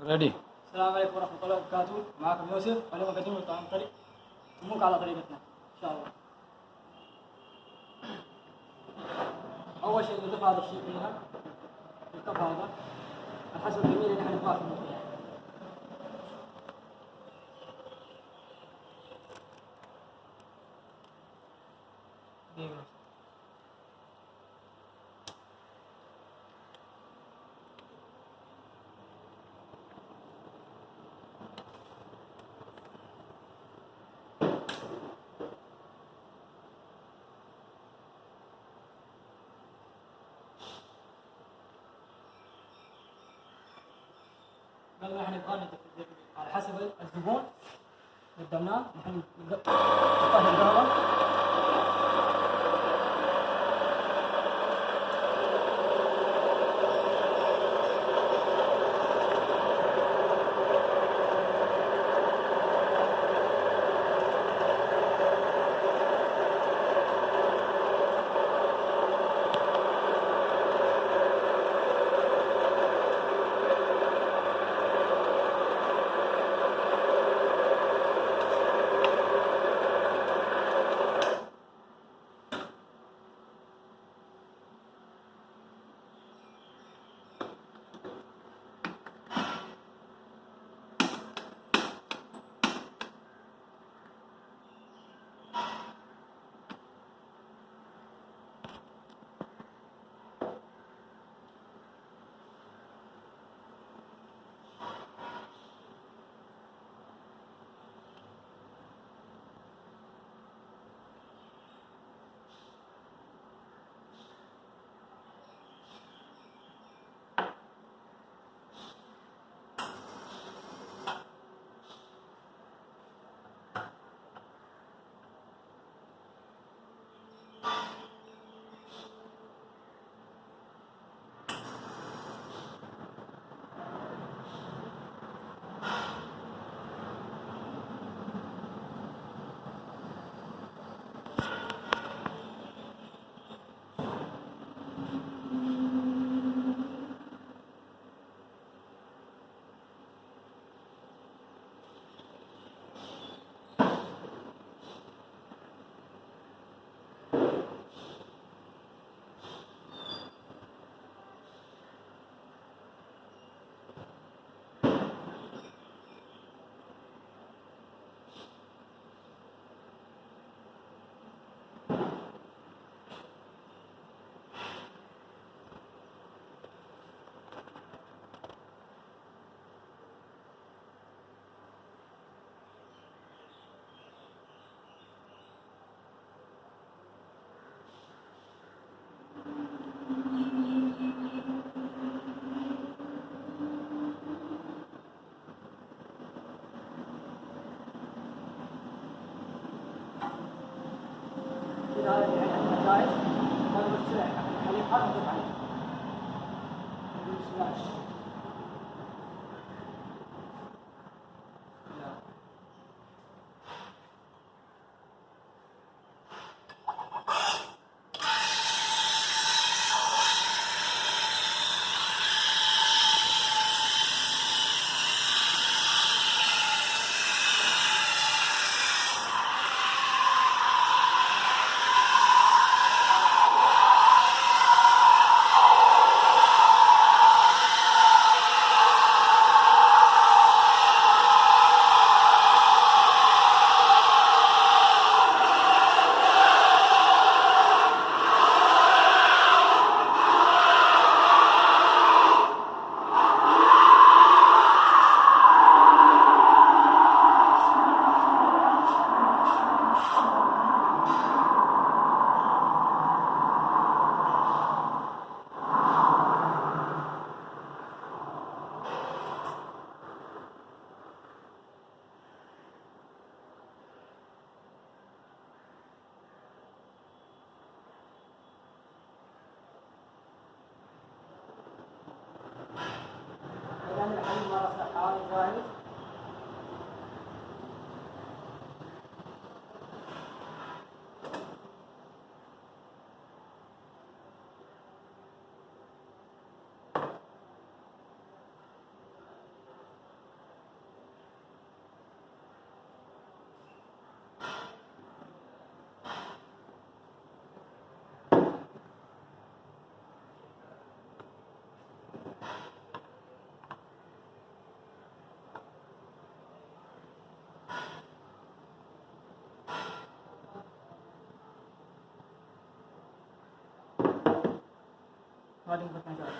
ريدي. السلام عليكم ورحمة الله وبركاته، معكم يوسف. اليوم أقدم لكم عن طريق أمك على طريقتنا إن شاء الله. أول شيء نضيف هذا الشيء هنا الكب هذا على حسب الكمية اللي نحن نبغاها في الموضوع. قال نحن نبغى على حسب الزبون قدمناه نحن نطهي القهوة. هذا اللي عندنا جاهز. هذا بس الحليب هذا نضيف عليه. بسم الله. الآن الحليب مرة صحاري جاهز. بعد وجهة نظرك.